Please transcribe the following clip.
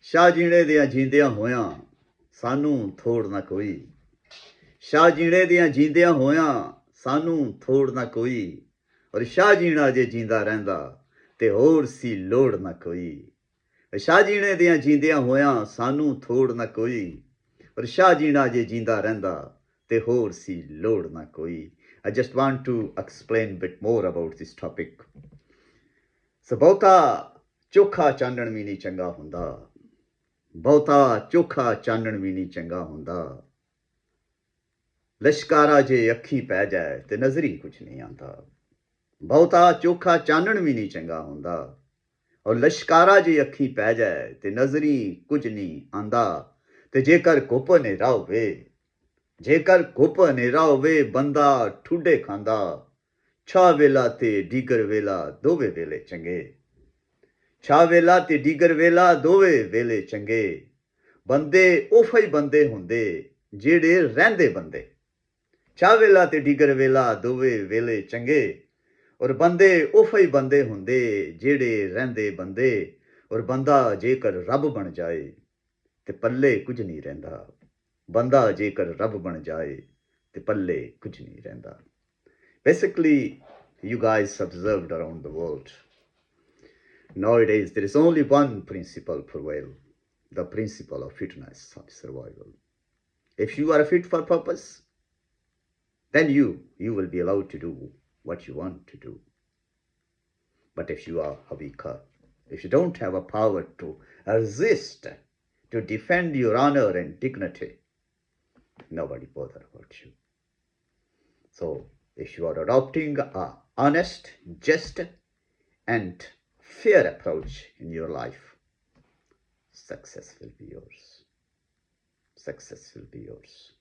ਸ਼ਾਹ ਜੀਣੇ ਦੀਆਂ ਜੀਂਦਿਆਂ ਹੋਇਆਂ ਸਾਨੂੰ ਥੋੜ ਨਾ ਕੋਈ। ਸ਼ਾਹ ਜੀਣੇ ਦੀਆਂ ਜੀਂਦਿਆਂ ਹੋਇਆਂ ਸਾਨੂੰ ਥੋੜ ਨਾ ਕੋਈ। ਔਰ ਸ਼ਾਹ ਜੀਣਾ ਜੇ ਜੀਂਦਾ ਰਹਿੰਦਾ ਤੇ ਹੋਰ ਸੀ ਲੋੜ ਨਾ ਕੋਈ। ਸ਼ਾਹ ਜੀਣੇ ਦੀਆਂ ਜੀਂਦਿਆਂ ਹੋਇਆਂ ਸਾਨੂੰ ਥੋੜ ਨਾ ਕੋਈ। ਔਰ ਸ਼ਾਹ ਜੀਣਾ ਜੇ ਜੀਂਦਾ ਰਹਿੰਦਾ ਤੇ ਹੋਰ ਸੀ ਲੋੜ ਨਾ ਕੋਈ। I just want to explain a bit more about this topic. ਸੋ ਬਹੁਤਾ ਚੋਖਾ ਚਾਨਣ ਵੀ ਨਹੀਂ ਚੰਗਾ ਹੁੰਦਾ। ਬਹੁਤਾ ਚੋਖਾ ਚਾਨਣ ਵੀ ਨਹੀਂ ਚੰਗਾ ਹੁੰਦਾ। ਲਸ਼ਕਾਰਾ ਜੇ ਅੱਖੀ ਪੈ ਜਾਏ ਤੇ ਨਜ਼ਰੀ ਕੁਛ ਨਹੀਂ ਆਉਂਦਾ। ਬਹੁਤਾ ਚੋਖਾ ਚਾਨਣ ਵੀ ਨਹੀਂ ਚੰਗਾ ਹੁੰਦਾ। ਔਰ ਲਸ਼ਕਾਰਾ ਜੇ ਅੱਖੀ ਪੈ ਜਾਏ ਤੇ ਨਜ਼ਰੀ ਕੁਝ ਨਹੀਂ ਆਂਦਾ। ਤੇ ਜੇਕਰ ਘੁੱਪ ਹਨੇਰਾ ਹੋਵੇ, ਜੇਕਰ ਘੁੱਪ ਹਨੇਰਾ ਹੋਵੇ ਬੰਦਾ ਠੁੱਡੇ ਖਾਂਦਾ। ਛਾਹ ਵੇਲਾ ਤੇ ਡੀਗਰ ਵੇਲਾ ਦੋਵੇਂ ਵੇਲੇ ਚੰਗੇ। ਛਾਹ ਵੇਲਾ ਤੇ ਡੀਗਰ ਵੇਲਾ ਦੋਵੇਂ ਵੇਲੇ ਚੰਗੇ। ਬੰਦੇ ਉਹੋ ਹੀ ਬੰਦੇ ਹੁੰਦੇ ਜਿਹੜੇ ਰਹਿੰਦੇ ਬੰਦੇ। ਛਾਹ ਵੇਲਾ ਤੇ ਡੀਗਰ ਵੇਲਾ ਦੋਵੇਂ ਵੇਲੇ ਚੰਗੇ। ਔਰ ਬੰਦੇ ਉਹੋ ਹੀ ਬੰਦੇ ਹੁੰਦੇ ਜਿਹੜੇ ਰਹਿੰਦੇ ਬੰਦੇ। ਔਰ ਬੰਦਾ ਜੇਕਰ ਰੱਬ ਬਣ ਜਾਏ ਤੇ ਪੱਲੇ ਕੁਝ ਨਹੀਂ ਰਹਿੰਦਾ। ਬੰਦਾ ਜੇਕਰ ਰੱਬ ਬਣ ਜਾਏ ਤੇ ਪੱਲੇ ਕੁਝ ਨਹੀਂ ਰਹਿੰਦਾ। Basically, you guys observed around the world. Nowadays, there is only one principle prevail, the principle of fitness of survival. If you are fit for purpose, then you will be allowed to do what you want to do. But if you are a weaker, if you don't have a power to resist, to defend your honor and dignity, nobody bother about you. So if you are adopting a honest, just, and fair approach in your life, success will be yours. Success will be yours.